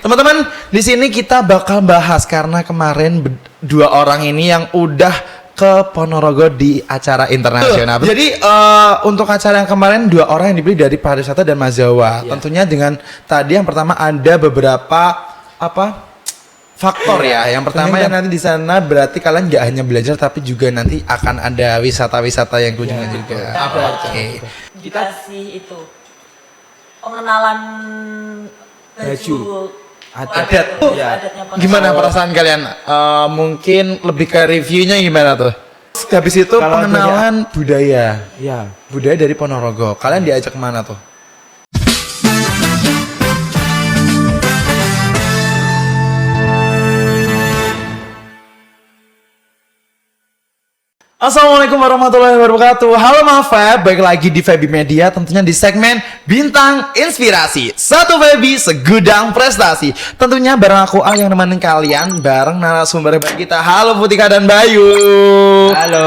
teman-teman, di sini kita bakal bahas karena kemarin dua orang ini yang udah ke Ponorogo di acara internasional. Jadi untuk acara yang kemarin dua orang yang dipilih dari pariwisata dan Mazawa. Tentunya dengan tadi yang pertama ada beberapa faktor ya. Yang pertama yang nanti di sana berarti kalian nggak hanya belajar tapi juga nanti akan ada wisata-wisata yang kunjungan juga. Oke. Kita sih itu pengenalan baju adat. Ya. Gimana perasaan kalian? Mungkin lebih ke reviewnya gimana tuh? Habis itu kalau pengenalan budaya. Ya. Budaya dari Ponorogo. Kalian diajak kemana tuh? Assalamualaikum warahmatullahi wabarakatuh. Halo Mafab, baik lagi di Febi Media, tentunya di segmen Bintang Inspirasi. Satu Febi, segudang prestasi. Tentunya bareng aku Al yang nemenin kalian bareng narasumber baik kita. Halo Futika dan Bayu. Halo.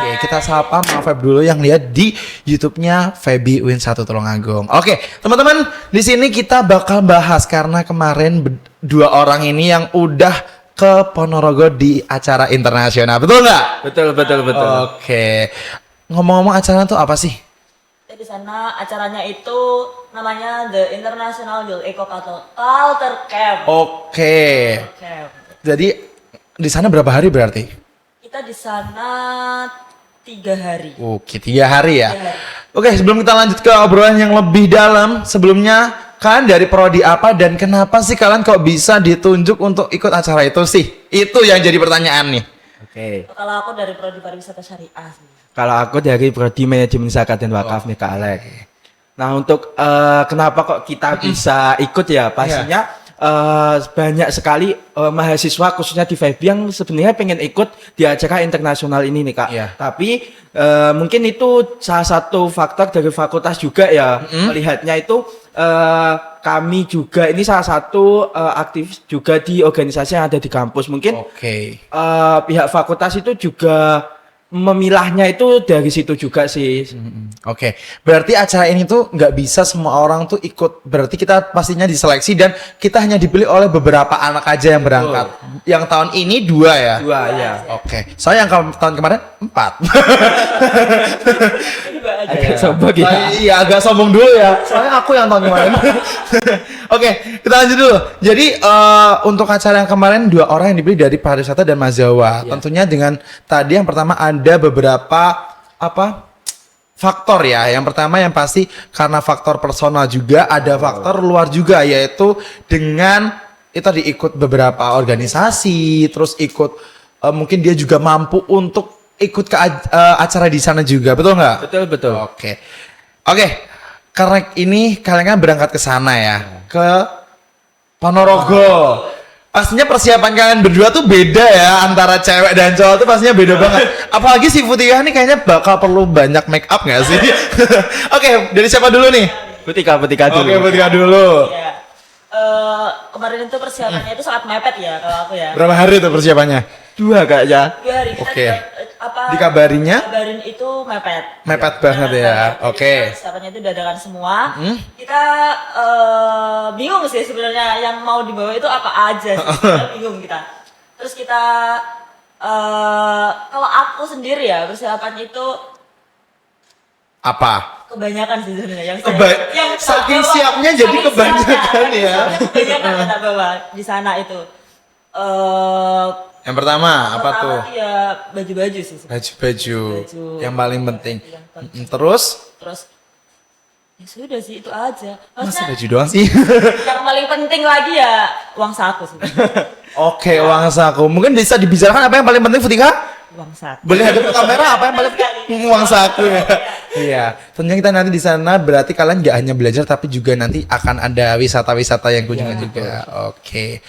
Oke, kita sapa Mafab dulu yang lihat di YouTube-nya Febi Win 1 Tulungagung. Oke, teman-teman, di sini kita bakal bahas karena kemarin dua orang ini yang udah ke Ponorogo di acara internasional, betul nggak? Betul. Oke, ngomong-ngomong acara itu apa sih? Di sana acaranya itu namanya The International Youth Eco Culture Camp. Oke, Camp. jadi di sana berapa hari berarti? Kita di sana 3 hari. Oke, 3 hari ya. 3 hari. Oke, sebelum kita lanjut ke obrolan yang lebih dalam, sebelumnya kalian dari prodi apa dan kenapa sih kalian kok bisa ditunjuk untuk ikut acara itu sih? Itu yang jadi pertanyaan nih. Oke. Kalau aku dari Prodi Pariwisata Syariah sih. Kalau aku dari Prodi Manajemen Zakat dan Wakaf nih Kak Alek. Nah untuk kenapa kok kita bisa ikut ya? Pastinya banyak sekali mahasiswa khususnya di FEB yang sebenarnya pengen ikut di acara internasional ini nih Kak. Iya. Tapi mungkin itu salah satu faktor dari fakultas juga ya. Melihatnya itu kami juga ini salah satu aktif juga di organisasi yang ada di kampus. Mungkin pihak fakultas itu juga memilahnya itu dari situ juga sih. Oke, berarti acara ini tuh nggak bisa semua orang tuh ikut. Berarti kita pastinya diseleksi dan kita hanya dipilih oleh beberapa anak aja yang berangkat. Yang tahun ini 2 ya? 2 ya. Oke, soalnya yang tahun kemarin 4. Agak sombong ya. Iya, agak sombong dulu ya. Soalnya aku yang tahun kemarin. Oke, kita lanjut dulu. Jadi untuk acara yang kemarin 2 orang yang dipilih dari pariwisata dan Mazawa. Tentunya dengan tadi yang pertama ada beberapa faktor ya. Yang pertama yang pasti karena faktor personal juga, ada faktor luar juga, yaitu dengan itu diikut beberapa organisasi, terus ikut mungkin dia juga mampu untuk ikut ke acara di sana juga, betul nggak? Betul. Oke, karena ini kalian kan berangkat ke sana ya, ke Ponorogo. Pastinya persiapan kalian berdua tuh beda ya, antara cewek dan cowok tuh pastinya beda banget. Apalagi si Futika nih kayaknya bakal perlu banyak make up nggak sih? Oke, dari siapa dulu nih? Futika dulu. Oke, Futika dulu. Ya. Kemarin itu persiapannya itu sangat mepet ya kalau aku ya. Berapa hari tuh persiapannya? 2 kayaknya. 2 hari kita Oke. dikabarin Dikabarin itu mepet. mepet banget ya. Oke. Persiapannya itu dadakan semua. Kita bingung sih sebenarnya yang mau dibawa itu apa aja sih. Kita bingung kita. Terus kita kalau aku sendiri ya persiapannya itu Apa? kebanyakan sih sebenarnya yang Saking siapnya jadi kebanyakan ya. Kebanyakan kita bawa di sana itu. Yang pertama apa tuh? Ya baju-baju sih. Baju. Yang paling penting. Yang Terus ya sudah sih itu aja. masa baju doang sih? Yang paling penting lagi ya uang saku sih. Oke, uang saku. Mungkin bisa dibicarakan apa yang paling penting, Futika? Uang saku. Boleh hadap ke kamera apa yang paling penting? Uang saku ya. Iya. Tentunya kita nanti di sana berarti kalian nggak hanya belajar tapi juga nanti akan ada wisata-wisata yang kunjungan juga. Oke.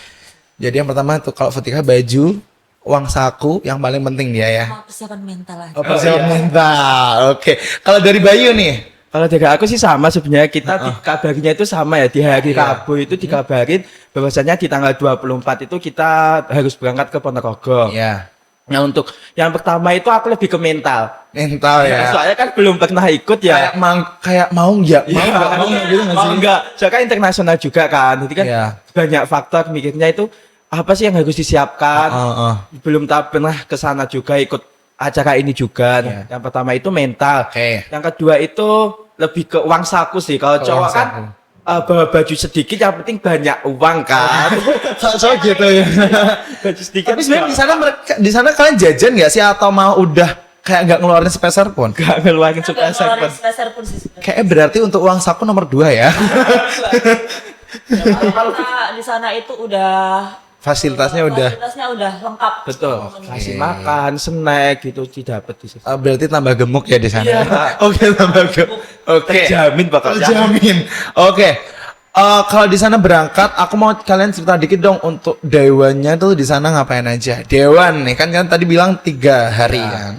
Jadi yang pertama tuh kalau Futika baju, uang saku yang paling penting dia ya. Persiapan mental aja. Persiapan mental. Oke. Kalau dari Bayu nih, Kalau dari aku sih sama sebenarnya, kita dikabarinya itu sama ya, di hari Rabu itu dikabarin bahwasanya di tanggal 24 itu kita harus berangkat ke Ponorogo. Iya. Nah untuk yang pertama itu aku lebih ke mental. Mental ya. Soalnya kan belum pernah ikut ya. Kayak mau nggak mau nggak mau nggak gitu nggak Mau sih? enggak. Soalnya kan internasional juga kan. Jadi kan Iya. banyak faktor mikirnya itu apa sih yang harus disiapkan. Belum pernah ke sana juga ikut acara ini juga. Nah, Iya. yang pertama itu mental. Oke. Yang kedua itu lebih ke uang saku sih. Kalau Ke cowok uang kan saku. bawa baju sedikit yang penting banyak uang kan. So gitu ya. Baju sedikit. Tapi sebenarnya di sana kalian jajan nggak sih atau mau udah kayak nggak ngeluarin sepeser pun? gak ngeluarin Kita suka nggak ngeluarin segmen. sepeser pun sih sebenarnya. Kayaknya berarti untuk uang saku nomor 2 ya. Kita di sana itu Fasilitasnya udah. fasilitasnya udah lengkap. Betul. Kasih makan, snack gitu didapat di situ. Berarti tambah gemuk ya di sana. Iya. Oke, tambah gemuk. Oke. Terjamin pokoknya. Terjamin. Oke. Kalau di sana berangkat, aku mau kalian cerita dikit dong untuk dewannya tuh di sana ngapain aja. Dewan nih kan tadi bilang 3 hari kan.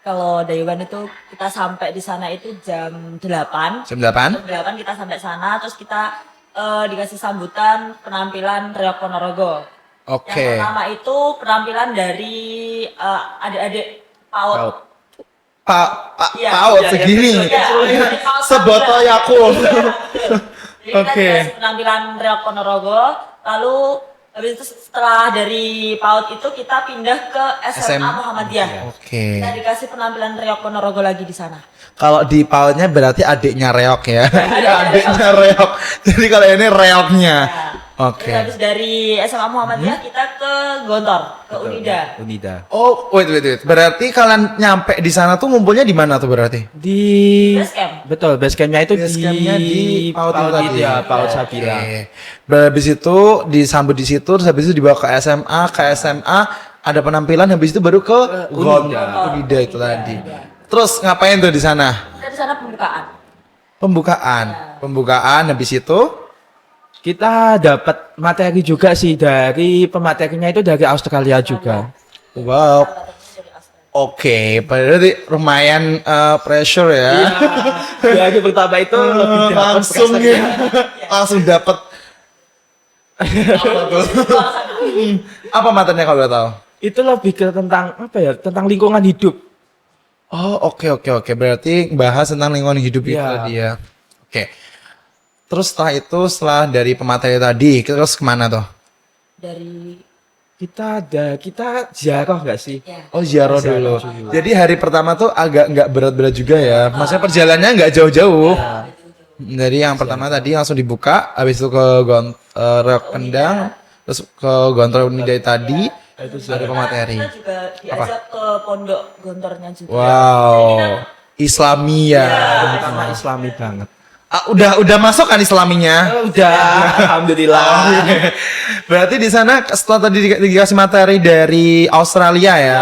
Kalau Dayuan itu kita sampai di sana itu jam 8. Jam 8. Jam 8 kita sampai sana, terus kita dikasih sambutan penampilan Reok Ponorogo. Oke. Yang pertama itu penampilan dari adik-adik PAUD. Pak Iya. paut Iya, segini. Iya, adik-adik PAUD Sebotol juga. Yakult. Iya, betul. Jadi kita Oke. dikasih penampilan Reok Ponorogo, lalu habis itu setelah dari PAUD itu kita pindah ke SMA Muhammadiyah. Oke. Kita dikasih penampilan Reok Ponorogo lagi di sana. Kalau di pautnya berarti adiknya Reok ya. Adiknya Reok. Jadi kalau ini Reoknya. Ya. Oke. Terus habis dari SMA Muhammadiyah kita ke Gontor, ke Unida. Unida. Oh, wait. Berarti kalian nyampe di sana tuh ngumpulnya di mana tuh berarti? Di Base camp. Betul, base campnya itu Base campnya di Paut itu tadi. ya, Paut Sabila. Oke. Habis itu disambut di situ, terus habis itu dibawa ke SMA, ada penampilan, habis itu baru ke Unida itu tadi. Terus ngapain tuh di sana? Kita di sana pembukaan. Pembukaan habis itu Kita dapat materi juga sih dari pematerinya itu dari Australia juga. wow. Dari Australia. Oke, berarti lumayan pressure ya. Iya. Dari pertama itu lebih dapat langsung prestasi. ya. Langsung dapat apa materinya kalau udah tahu? Itu lebih ke tentang apa ya? Tentang lingkungan hidup. Oh, oke. Berarti bahas tentang lingkungan hidup itu Iya. tadi ya. Oke. Terus setelah dari pemateri tadi, terus kemana tuh? Dari Kita ziarah nggak sih? ya. Oh, ziarah Ziarah dulu. Jadi hari pertama tuh agak nggak berat-berat juga ya. Maksudnya perjalanannya nggak jauh-jauh. Jadi yang pertama tadi langsung dibuka, habis itu ke Reok Kendang, terus ke Gontor Unida tadi, itu ada pemateri. Kita juga diajak ke pondok gontornya juga. Wow, Islamia. Pertama Islami banget. Udah masuk kan Islaminya? Udah, alhamdulillah. Berarti di sana setelah tadi dikasih materi dari Australia ya,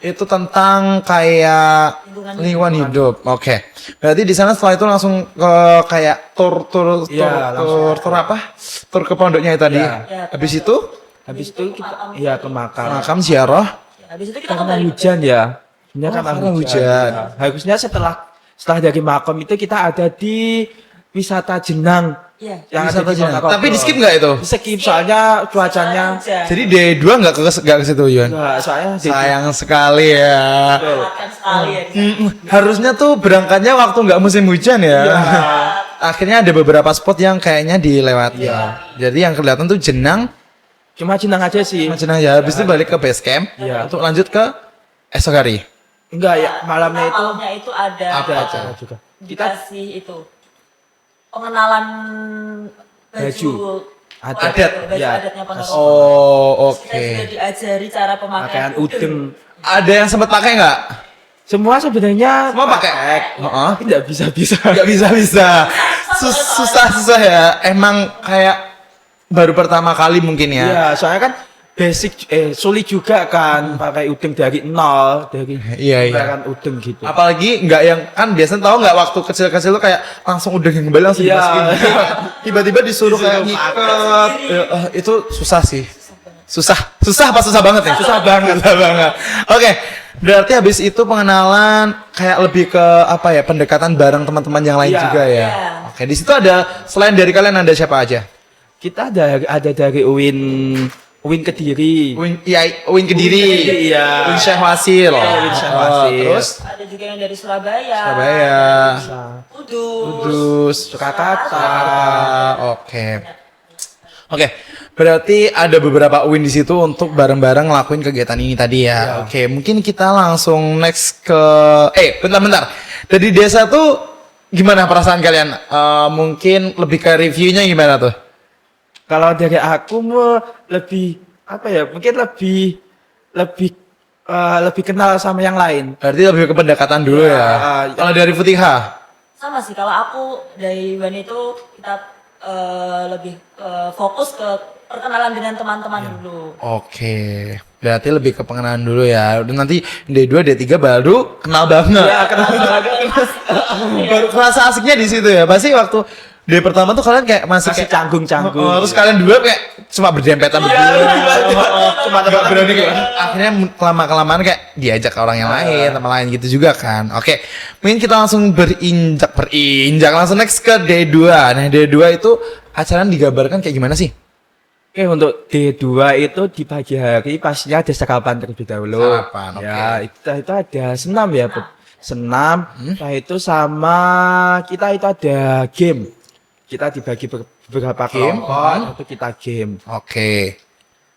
itu tentang kayak lingkungan hidup. Oke. Berarti di sana setelah itu langsung ke kayak tur Iya, langsung. apa? Tur ke pondoknya itu tadi. Iya. Habis itu Habis itu kita ke makam. makam ziarah. Ya, habis itu kita Karena kembali. hujan ya. Sebenarnya Oh, karena karena hujan. Ya. Harusnya setelah dari makam itu kita ada di wisata Jenang. Iya. Yang Wisata ada di Jenang. Ponorogo. Tapi di skip nggak itu? Di skip soalnya cuacanya. Jadi D2 nggak ke situ Yuan. Enggak, soalnya Sayang sekali ya. Melewatkan sekali ya. Harusnya tuh berangkatnya waktu nggak musim hujan ya. Akhirnya ada beberapa spot yang kayaknya dilewati. Jadi yang kelihatan tuh Jenang, cuma Jenang aja sih. Jenang ya. Habis itu balik ke base camp Iya. untuk lanjut ke esok hari. Enggak ya, malamnya itu Malamnya itu ada ada acara juga. Kita dikasih itu pengenalan baju Adat. baju Ya. adatnya Ponorogo. Oh, Terus kita juga diajari cara pemakaian pakaian udeng. Ada yang sempat pakai nggak? Semua sebenarnya Semua pakai. Heeh. tapi nggak bisa. Nggak bisa. Susah ya. Emang kayak baru pertama kali mungkin ya. Iya, soalnya kan basic sulit juga kan pakai udeng dari nol Iya. kan udeng gitu. Apalagi nggak yang kan biasanya tahu nggak waktu kecil-kecil tuh kayak langsung udah kembali langsung Iya. dimasukin. Tiba-tiba disuruh kayak ngikat. Ya, itu susah sih. Susah apa susah banget nih? Susah banget. Oke, berarti habis itu pengenalan kayak lebih ke apa ya, pendekatan bareng teman-teman yang lain Iya. juga ya. Iya. Oke, di situ ada selain dari kalian ada siapa aja? Kita ada dari UIN Win Kediri. Win Kediri. Iya. Win Syekh Wasil. Win Syekh Wasil. Terus Ada juga yang dari Surabaya. Surabaya. Kudus. Kudus. Surakarta. Oke. Oke. Berarti ada beberapa win di situ untuk bareng-bareng ngelakuin kegiatan ini tadi ya. Oke, mungkin kita langsung next ke bentar. Dari desa tuh gimana perasaan kalian? Mungkin lebih ke reviewnya gimana tuh? Kalau dari aku mau lebih apa ya? Mungkin lebih kenal sama yang lain. Berarti lebih ke pendekatan dulu ya. Kalau dari Futihah? Sama sih, kalau aku dari Wan itu kita lebih fokus ke perkenalan dengan teman-teman dulu. Oke. Berarti lebih ke pengenalan dulu ya. Udah nanti D2, D3 baru kenal banget. Ya, kenal banget. Baru kerasa asiknya di situ ya. Pasti waktu day pertama tuh kalian kayak masih kayak canggung-canggung. terus kalian dua kayak cuma berdempetan begini. Cuma nggak berani kayak akhirnya kelamaan kayak diajak ke orang yang lain, teman lain gitu juga kan. Oke. Mungkin kita langsung berinjak langsung next ke D2. Nah, D2 itu acara digambarkan kayak gimana sih? Oke, untuk D2 itu di pagi hari pastinya ada sarapan terlebih dahulu. Sarapan, oke. Ya, itu ada senam ya, Bu. Senam, nah itu sama kita itu ada game. Kita dibagi beberapa Game, kelompok, itu kita game. Oke.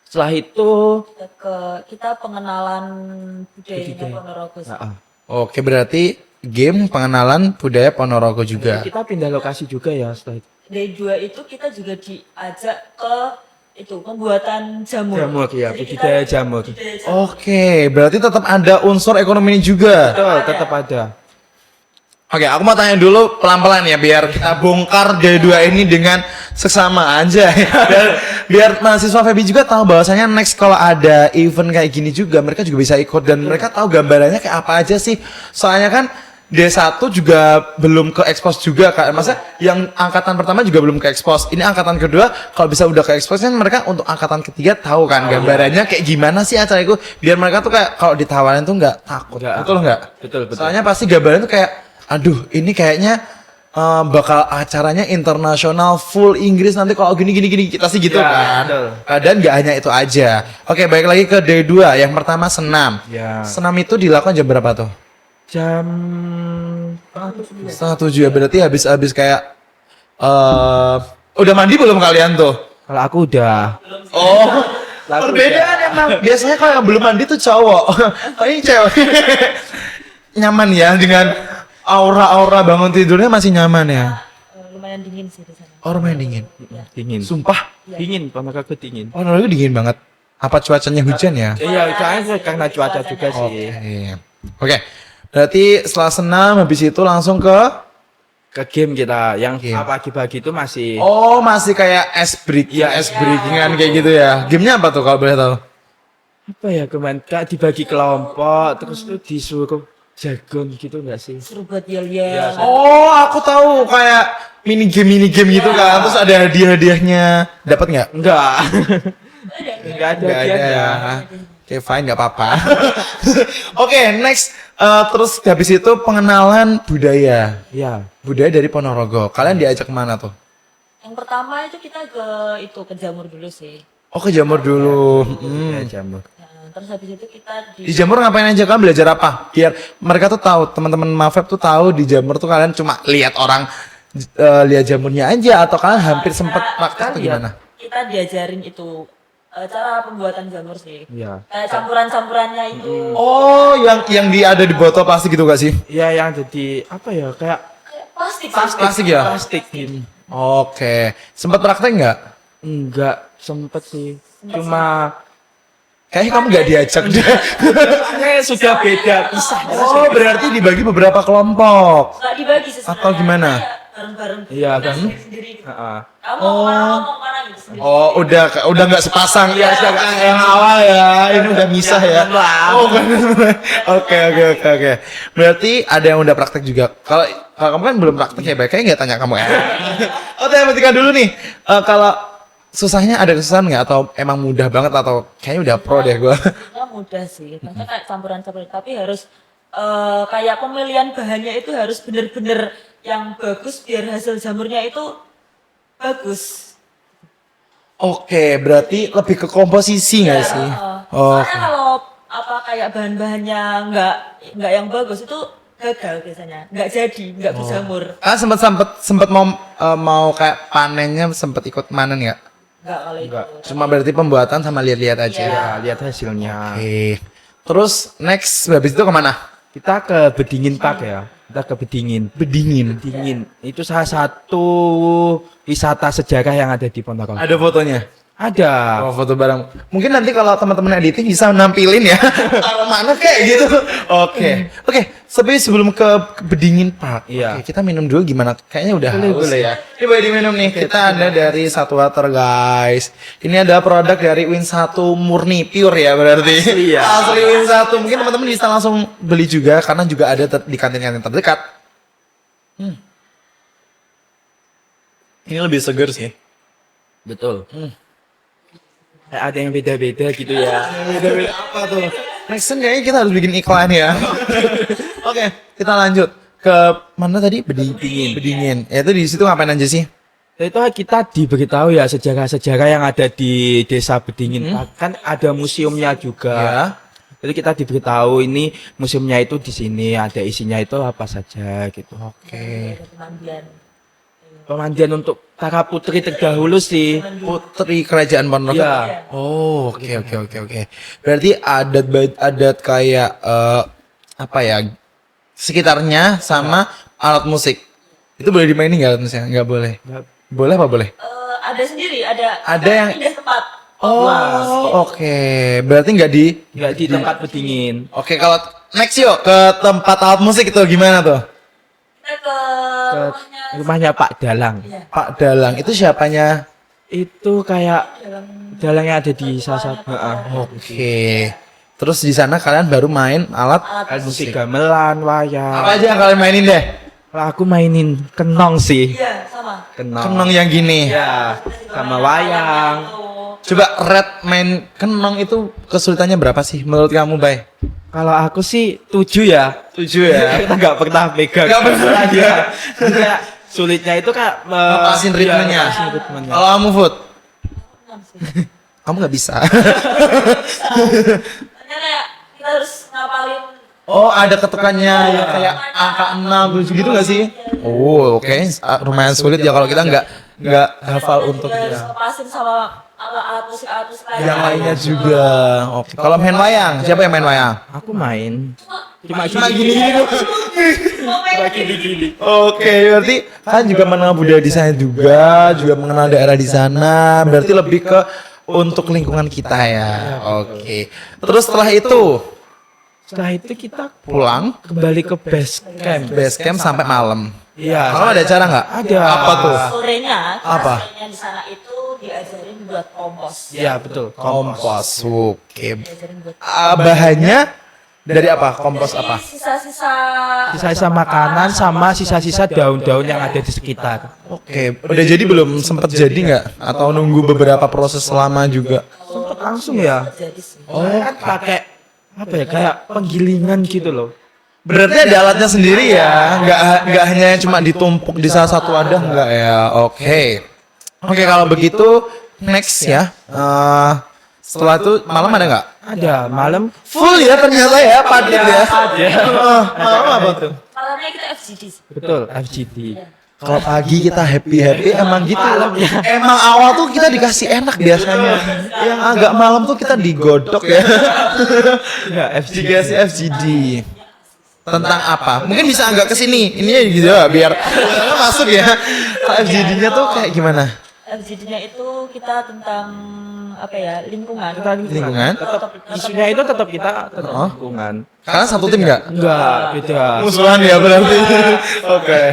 Setelah itu, Kita pengenalan budayanya Ponorogo sih. Oke, berarti game pengenalan budaya Ponorogo juga. kita pindah lokasi juga ya setelah itu. Dari dua itu kita juga diajak ke itu pembuatan jamur. Jamur, ya, Jadi budidaya kita jamur. budidaya jamur. Oke, berarti tetap ada unsur ekonomi juga. Betul, tetap ada. Oke, aku mau tanya dulu pelan-pelan ya biar kita bongkar D2 ini dengan seksama aja ya. Biar mahasiswa Febi juga tahu bahwasanya next kalau ada event kayak gini juga mereka juga bisa ikut dan mereka tahu gambarannya kayak apa aja sih. Soalnya kan D1 juga belum ke expose juga Kak. Masa yang angkatan pertama juga belum ke expose. Ini angkatan kedua kalau bisa udah ke expose kan mereka untuk angkatan ketiga tahu kan gambarannya kayak gimana sih acara itu biar mereka tuh kayak kalau ditawarin tuh nggak takut. Nggak. Betul nggak? Betul. Soalnya pasti gambaran tuh kayak aduh, ini kayaknya bakal acaranya internasional full Inggris nanti kalau gini kita sih gitu Ya, kan. betul. Dan nggak hanya itu aja. Oke, balik lagi ke D2. Yang pertama senam. Ya. Senam itu dilakukan jam berapa tuh? Jam 6:30 ya. Berarti habis kayak udah mandi belum kalian tuh? kalau aku udah. Oh, Laku perbedaan emang. Biasanya kalau yang belum mandi tuh cowok. Oh, ini cewek. Nyaman ya dengan aura-aura bangun tidurnya masih nyaman ya. Lumayan dingin sih di sana. Oh, lumayan dingin. Dingin. Sumpah. Dingin, Ponorogo dingin. Oh, Ponorogo dingin banget. Apa cuacanya hujan ya? Iya, karena cuaca juga sih. Oke. Berarti setelah senam habis itu langsung ke Game kita yang Game. pagi-pagi itu masih oh, masih kayak ice break. Iya, ice breakingan kayak gitu ya. Gamenya apa tuh kalau boleh tahu? apa ya kemarin Kak, dibagi kelompok terus tuh disuruh jagon gitu enggak sih? Seru buat yel-yel. Oh, aku tahu kayak mini game gitu kan. Terus ada hadiah-hadiahnya. Dapat nggak? Enggak. Enggak ada Nggak ada hadiahnya. ya. Oke, fine, nggak apa-apa. Oke, next. Terus habis itu pengenalan budaya. Iya. Budaya dari Ponorogo. Kalian diajak kemana tuh? Yang pertama itu kita ke Jamur dulu sih. Oh, ke Jamur dulu. Ya, jamur. Nah, terus habis itu kita Di Jamur ngapain aja? Kalian belajar apa? Biar mereka tuh tahu, teman-teman Mafeb tuh tahu di Jamur tuh kalian cuma lihat orang lihat jamurnya aja atau kalian hampir sempat praktek atau gimana? Kita diajarin itu cara pembuatan jamur sih. Iya. Kayak campuran-campurannya itu. Oh, yang ada di botol plastik gitu gak sih? Iya, yang jadi apa ya? Kayak Kayak plastik. Plastik ya? plastik gini. Oke. Sempat praktek nggak? Enggak sempet sih. Cuma Kayaknya kamu nggak diajak deh. kayak sudah beda pisah. Oh, berarti dibagi beberapa kelompok. Nggak dibagi sih sebenarnya. Atau gimana? Kayak bareng-bareng. Iya, Kita kan? sendiri gitu. Heeh. Kamu mau kemana gitu sendiri. Oh, udah nggak sepasang ya, sudah kayak yang awal ya. Ini udah misah ya. Oh, benar. Oke. Berarti ada yang udah praktek juga. Kalau kamu kan belum praktek ya, kayaknya nggak tanya kamu ya. Oh, tanya Tika dulu nih. Kalau susahnya ada kesusahan nggak atau emang mudah banget atau kayaknya udah pro deh gue. Sebenarnya mudah sih. Maksudnya kayak campuran-campuran. Tapi harus kayak pemilihan bahannya itu harus bener-bener yang bagus biar hasil jamurnya itu bagus. Oke, berarti lebih ke komposisi nggak sih? Oh, Soalnya kalau apa kayak bahan-bahannya nggak yang bagus itu gagal biasanya, nggak jadi, nggak berjamur. kan sempat mau kayak panennya sempat ikut panen nggak? Nggak kalau itu. Cuma berarti pembuatan sama lihat-lihat aja. Iya. Ya, lihat hasilnya. Oke. Terus next habis itu kemana? Kita ke Bedingin Park ya. Kita ke Bedingin. Bedingin. Itu salah satu wisata sejarah yang ada di Ponorogo. Ada fotonya. Ada. Oh, foto bareng. Mungkin nanti kalau teman-teman editing bisa nampilin ya. Taruh mana kayak gitu. Oke. Tapi sebelum ke Bedingin Park, Iya. oke, kita minum dulu gimana? Kayaknya udah haus Boleh. ya. Ini boleh diminum nih. Kita ada dari Satu Water guys. Ini ada produk dari Win1 murni pure ya berarti. Asli ya. Asli Win1. Mungkin teman-teman bisa langsung beli juga karena juga ada di kantin-kantin terdekat. Ini lebih seger sih. Betul. Kayak ada yang beda-beda gitu ya. Beda-beda apa tuh? Next kayaknya kita harus bikin iklan ya. Oke, kita lanjut ke mana tadi? Bedingin. Ya itu di situ ngapain aja sih? Itu kita diberitahu ya sejarah-sejarah yang ada di Desa Bedingin. Kan ada museumnya juga. Ya. Jadi kita diberitahu ini museumnya itu di sini, ada isinya itu apa saja gitu. Oke. Ada pemandian. Pemandian untuk para putri terdahulu sih. Putri Kerajaan Ponorogo. Iya. Oh, oke. Berarti adat kayak apa ya? Sekitarnya sama alat musik. Itu boleh dimainin nggak alat musiknya? Nggak boleh. Boleh apa boleh? Ada sendiri, ada yang pindah tempat. Oh, oke. Berarti nggak di. Nggak di tempat Bedingin. Oke, kalau next yuk ke tempat alat musik itu gimana tuh? Kita ke Ke rumahnya rumahnya Pak Dalang. Pak Dalang itu siapanya? Itu kayak dalang yang ada di salah satu Oke. Terus di sana kalian baru main alat alat musik gamelan, wayang. apa aja yang kalian mainin deh? Kalau aku mainin kenong sih. Iya, sama. Kenong yang gini. Ya, sama wayang. Coba red main kenong itu kesulitannya berapa sih menurut kamu, Bay? Kalau aku sih 7 ya. 7 ya. Kita nggak pernah pegang. Nggak pernah ya. Kayak sulitnya itu kayak Lepasin ritmenya. lepasin ritmenya. Kalau kamu Food, kamu nggak bisa. Soalnya kayak kita harus ngapalin. Oh, ada ketukannya ya kayak angka 6 gitu nggak sih? Oh, oke. Lumayan sulit ya kalau kita nggak hafal untuk Kita harus ya. lepasin sama alat musik lain. Yang lainnya juga. Oke. Kalau main wayang, siapa yang main wayang? Aku main. Cuma gini-gini. gini. Oke, berarti kan juga mengenal budaya di sana juga mengenal daerah di sana. Berarti lebih ke untuk lingkungan kita ya. Oke. Terus Setelah itu kita pulang kembali ke base camp. base camp sampai malam. Iya. Malam ada acara nggak? Ada. Apa tuh? Sorenya, Apa? sorenya di sana itu diajarin buat kompos. Iya betul. Kompos. Oke. Diajarin buat Bahannya dari apa? Kompos Jadi apa? sisa-sisa Sisa-sisa makanan sama sisa-sisa daun-daun yang ada di sekitar. Oke. Udah jadi belum? Sempet jadi nggak? Atau nunggu beberapa proses lama juga? Sempet langsung ya. jadi sih. Oh, kan pakai apa ya? Kayak penggilingan gitu loh. Berarti ada alatnya sendiri ya, nggak hanya cuma ditumpuk di salah satu wadah nggak ya? Oke, kalau begitu next ya. Setelah itu malam ada nggak? Ada malam Full ya ternyata ya, padat ya. ada. Malam apa tuh? Malamnya kita FGD sih. Betul, FGD. Kalau pagi kita happy emang gitu. Emang awal tuh kita dikasih enak biasanya. Yang agak malam tuh kita digodok ya. Ya, FGD. Dikasih FGD. Tentang apa? Mungkin bisa agak kesini. Ininya gitu ya, biar masuk ya. Kalau FGD-nya tuh kayak gimana? FGD-nya itu kita tentang apa ya, lingkungan. Lingkungan? Isunya itu tetap kita tetap Oh. lingkungan. Kalian satu tim nggak? Enggak, beda. Musuhan ya berarti. Oke.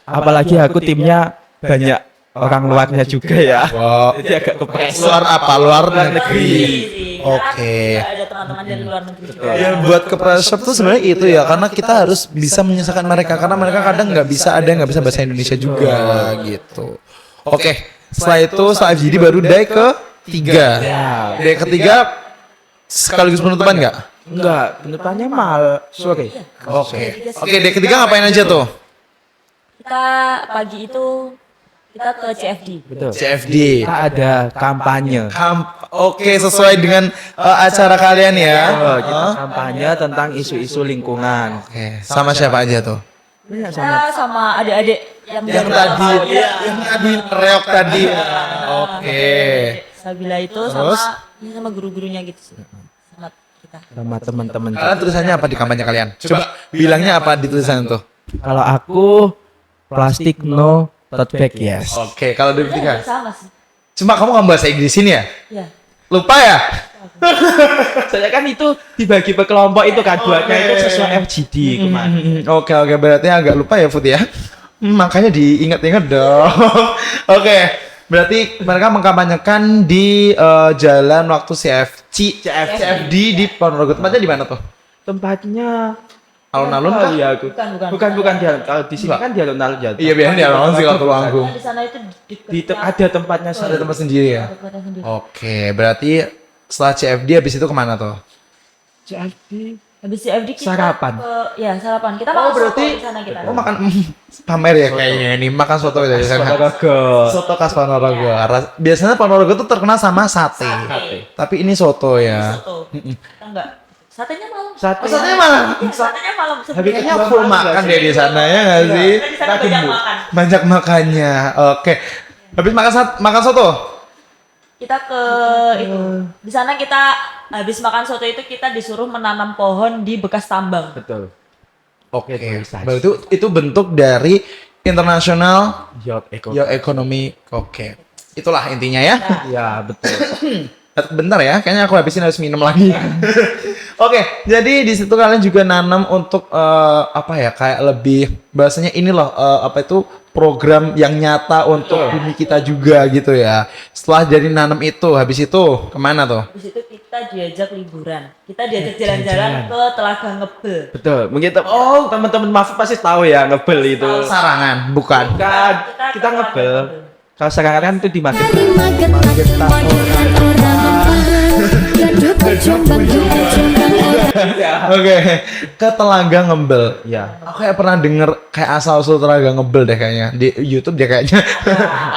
Apalagi aku timnya banyak orang luarnya juga ya. Wow. Jadi agak kepres. Luar apa? Luar negeri. Sih. Oke. Ada teman-teman dari luar negeri juga. Ya buat ke pressure tuh sebenarnya itu ya, karena kita harus bisa menyelesaikan mereka, karena mereka kadang nggak bisa, ada yang nggak bisa bahasa Indonesia juga gitu. Oke. Setelah FGD baru day ketiga. Day ketiga sekaligus penutupan nggak? Enggak, penutupannya sore. Oke. Day ketiga ngapain aja tuh? Kita pagi itu kita ke CFD. Betul. CFD. Kita ada kampanye. Oke, sesuai dengan acara kalian ya. Oh, kita kampanye tentang isu-isu lingkungan. Oke, sama siapa aja tuh? Banyak Kita sama adik-adik Yang tadi, yang tadi reok tadi. Oke. Sabila itu Terus? sama guru-gurunya gitu sih. Sama kita. sama teman-teman. Kalian tulisannya apa di kampanye kalian? Coba bilangnya apa di tulisan tuh? Kalau aku plastik no tote bag yes. Oke, kalau dari Tika. Sama sih. Cuma kamu nggak bahasa Inggris ini ya? Ya. Lupa ya? Saya kan itu dibagi per kelompok itu kan buatnya itu sesuai FGD kemarin. Oke, berarti agak lupa ya Put ya. Makanya diingat-ingat dong. Oke, berarti mereka mengkampanyekan di jalan waktu CFD di Ponorogo. Tempatnya di mana tuh? Tempatnya Alun-alun kah? Iya, aku. Bukan di alun. Kalau di sini kan di alun-alun jatuh. Iya, biasanya di alun-alun sih kalau Anggung. Di sana itu Ada tempatnya Ada tempat sendiri ya? sendiri. Oke, berarti setelah CFD habis itu kemana tuh? CFD. Habis CFD kita Sarapan. Ya, sarapan. Kita makan berarti soto di sana kita. Oh, makan pamer ya kayaknya ini makan soto dari sana. Ponorogo. Soto khas Ponorogo. Biasanya Ponorogo tuh terkenal sama sate. Tapi ini soto ya. Soto. Kita enggak. Satenya malam. Sate. Satenya malam. Satenya malam. Kayaknya full makan deh di sana ya nggak sih? Di sana banyak makan. Banyak makannya. Oke. Habis makan soto. Kita ke itu. Di sana kita habis makan soto itu kita disuruh menanam pohon di bekas tambang. Betul. Oke. Revitalisasi. Berarti itu bentuk dari International Yacht Eco. Your Economy. Oke. Itulah intinya ya. Iya, betul. Bentar ya, kayaknya aku habisin harus minum lagi. Oke, jadi di situ kalian juga nanam untuk apa ya, kayak lebih bahasanya ini loh apa itu program yang nyata untuk bumi kita juga gitu ya. Setelah jadi nanam itu, habis itu kemana tuh? Habis itu kita diajak liburan. Kita diajak jalan-jalan ke Telaga Ngebel. Betul. Mungkin teman-teman Mahfud pasti tahu ya ngebel itu. Sarangan, bukan? Kan kita ke ngebel. Telaga Ngebel. Kalau sekarang kan itu di Magetan. Oke, ke Telaga Ngebel. Iya. Aku kayak pernah denger kayak asal-usul Telaga Ngebel deh kayaknya di YouTube dia kayaknya.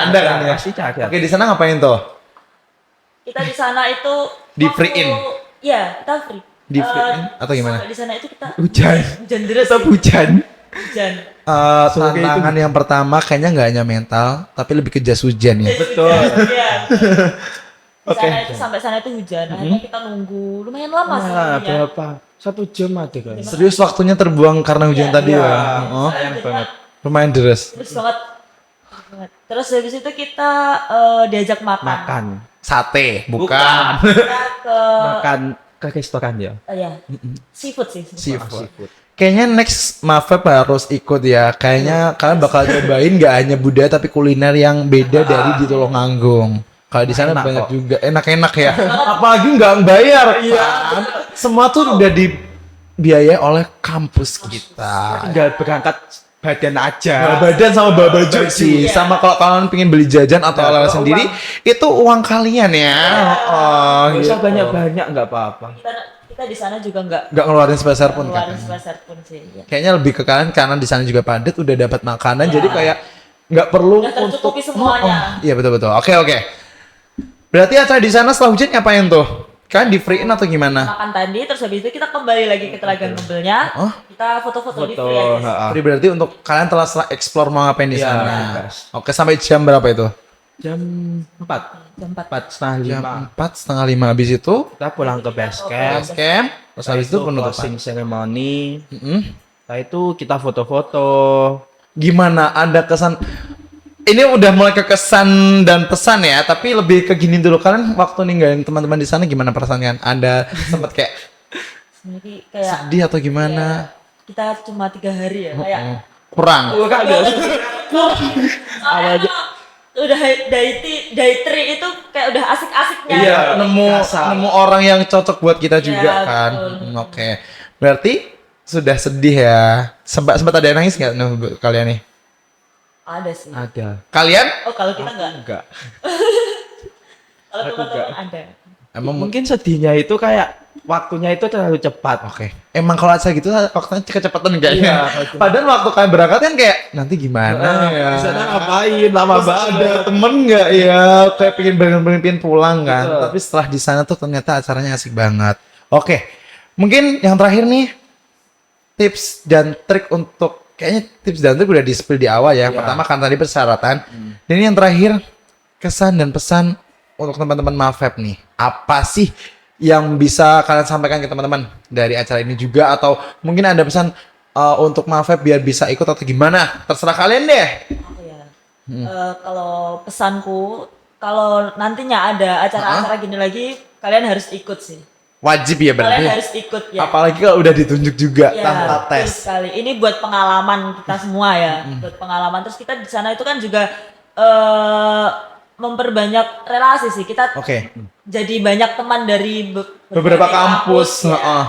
Ada kan ya? Pasti cari. Oke, di sana ngapain tuh? Kita di sana itu Di free-in? Iya, kita free. Di free-in atau gimana? Di sana itu kita Hujan. hujan deras. Tetap sih. hujan. Hujan. Tantangan yang pertama kayaknya nggak hanya mental, tapi lebih ke jas hujan ya. Betul. Iya. Oke. Sana itu sampai sana itu hujan. Akhirnya kita nunggu lumayan lama sih. Nah, nunggunya. berapa? 1 jam ada kan? Serius waktunya terbuang karena hujan tadi Iya. ya. Oh, Sayang banget. lumayan deras. Terus banget. Terus habis itu kita diajak makan. Makan. Sate, bukan. Kita ke Makan ke restoran ya. ya, seafood sih. Seafood. Kayaknya next Mafeb harus ikut ya. Kayaknya kalian bakal cobain nggak hanya budaya tapi kuliner yang beda dari di Tulungagung. Kalau di sana Enak banyak kok. juga enak-enak ya. Apalagi nggak bayar. Iya. Semua tuh udah dibiayai oleh kampus kita. Tinggal berangkat badan aja. Bawa badan sama bawa baju sih. Sama kalau kalian pengen beli jajan atau oleh-oleh sendiri, itu uang kalian ya. Oh, Nggak usah gitu. banyak-banyak nggak apa-apa. Kita di sana juga nggak Nggak ngeluarin sepeser pun kan. ngeluarin sebesar pun sih. Ya. Kayaknya lebih ke kalian karena di sana juga padat, udah dapat makanan, jadi kayak nggak perlu Udah tercukupi semuanya. Iya betul. Oke. Berarti acara di sana setelah hujan ngapain tuh? Kalian di free in atau gimana? Makan tadi, terus habis itu kita kembali lagi ke Telaga Ngebelnya. Oh. Kita foto-foto di Foto. free aja. ha-ha. Free berarti untuk kalian telah explore mau ngapain di Iya, sana. bebas. Oke, sampai jam berapa itu? Jam 4. Jam 4. 4 setengah Jam 5. 4 setengah 5 habis itu Kita pulang ke base camp. base camp, terus habis itu penutupan. closing ceremony. Mm-mm. Setelah itu kita foto-foto. Gimana ada kesan? Ini udah mulai ke kesan dan pesan ya, tapi lebih ke gini dulu, kalian waktu ninggalin teman-teman di sana gimana perasaannya? Ada sempat kayak Jadi kayak sedih atau gimana? kita cuma 3 hari ya, kayak Kurang. awalnya udah day trip itu kayak udah asik-asiknya. Iya. Nemu orang yang cocok buat kita juga Iya, kan. betul. Oke. Berarti sudah sedih ya. Sempat ada yang nangis nggak kalian nih? Ada sih. Ada. Kalian? Oh kalau kita enggak. Enggak. Kalau Aku teman-teman ada. Emang Mungkin sedihnya itu kayak waktunya itu terlalu cepat. Oke. Emang kalau acara gitu waktunya kecepatan enggak Iya, ya? waktunya. Padahal waktu kalian berangkat kan kayak nanti gimana ya? Di sana ngapain lama Terus banget. ada temen nggak ya? Kayak pengen pulang kan? Betul. Tapi setelah di sana tuh ternyata acaranya asik banget. Oke. Mungkin yang terakhir nih tips dan trik untuk kayaknya tips dan trik udah di-spill di awal ya. Iya. Pertama kan tadi persyaratan. Dan ini yang terakhir kesan dan pesan untuk teman-teman Mafab nih. Apa sih yang bisa kalian sampaikan ke teman-teman dari acara ini juga atau mungkin ada pesan untuk Mafab biar bisa ikut atau gimana? Terserah kalian deh. Apa ya? Kalau pesanku, kalau nantinya ada acara-acara gini lagi, kalian harus ikut sih. Wajib ya Kalian berarti. harus ikut ya. Apalagi kalau udah ditunjuk juga Ya, tanpa betul tes. sekali. Ini buat pengalaman kita semua ya, buat pengalaman. Terus kita di sana itu kan juga memperbanyak relasi sih. Kita Oke. jadi banyak teman dari Beberapa kampus. ya. Heeh.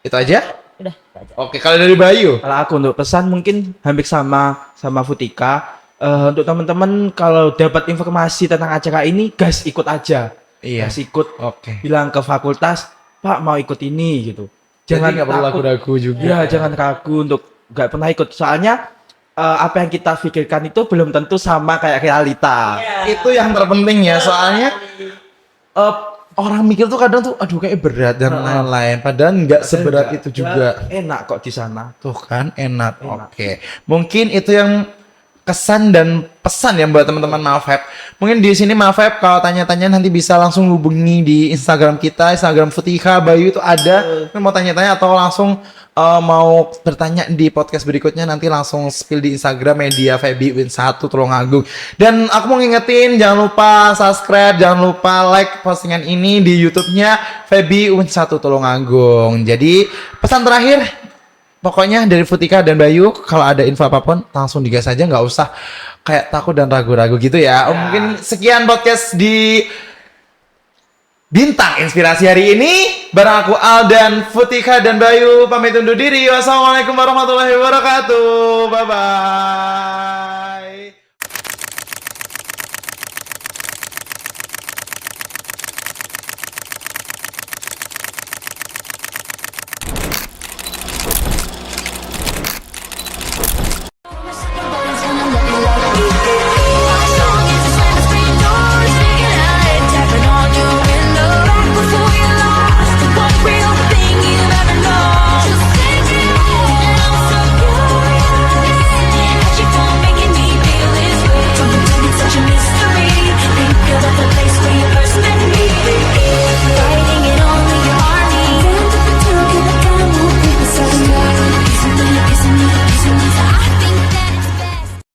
Itu aja? Udah, itu aja. Oke, kalau dari Bayu. Kalau aku untuk pesan mungkin hampir sama Futika. Untuk teman-teman kalau dapat informasi tentang acara ini, guys ikut aja. Iya. Guys ikut. Oke. Bilang ke fakultas, Pak mau ikut ini gitu. Jangan nggak perlu takut. ragu-ragu juga. Ya, jangan ragu untuk nggak pernah ikut. Soalnya apa yang kita pikirkan itu belum tentu sama kayak realita. Iya. Itu yang terpenting ya, soalnya orang mikir tuh kadang tuh aduh kayak berat dan lain-lain padahal nggak seberat Enggak. itu juga. Ya, enak kok di sana. Tuh kan enak. Enak. Oke. Mungkin itu yang kesan dan pesan ya buat teman-teman Mafab. Mungkin di sini Mafab kalau tanya-tanya nanti bisa langsung hubungi di Instagram kita, Instagram Futika Bayu itu ada. Mau tanya-tanya atau langsung mau bertanya di podcast berikutnya nanti langsung spill di Instagram media Febi Win 1 Tulungagung. Dan aku mau ngingetin jangan lupa subscribe, jangan lupa like postingan ini di YouTube-nya Febi Win 1 Tulungagung. Jadi pesan terakhir pokoknya dari Futika dan Bayu kalau ada info apapun langsung digas aja, nggak usah kayak takut dan ragu-ragu gitu ya. Mungkin sekian podcast di Bintang Inspirasi hari ini. Bareng aku Al dan Futika dan Bayu pamit undur diri. Wassalamualaikum warahmatullahi wabarakatuh. Bye bye.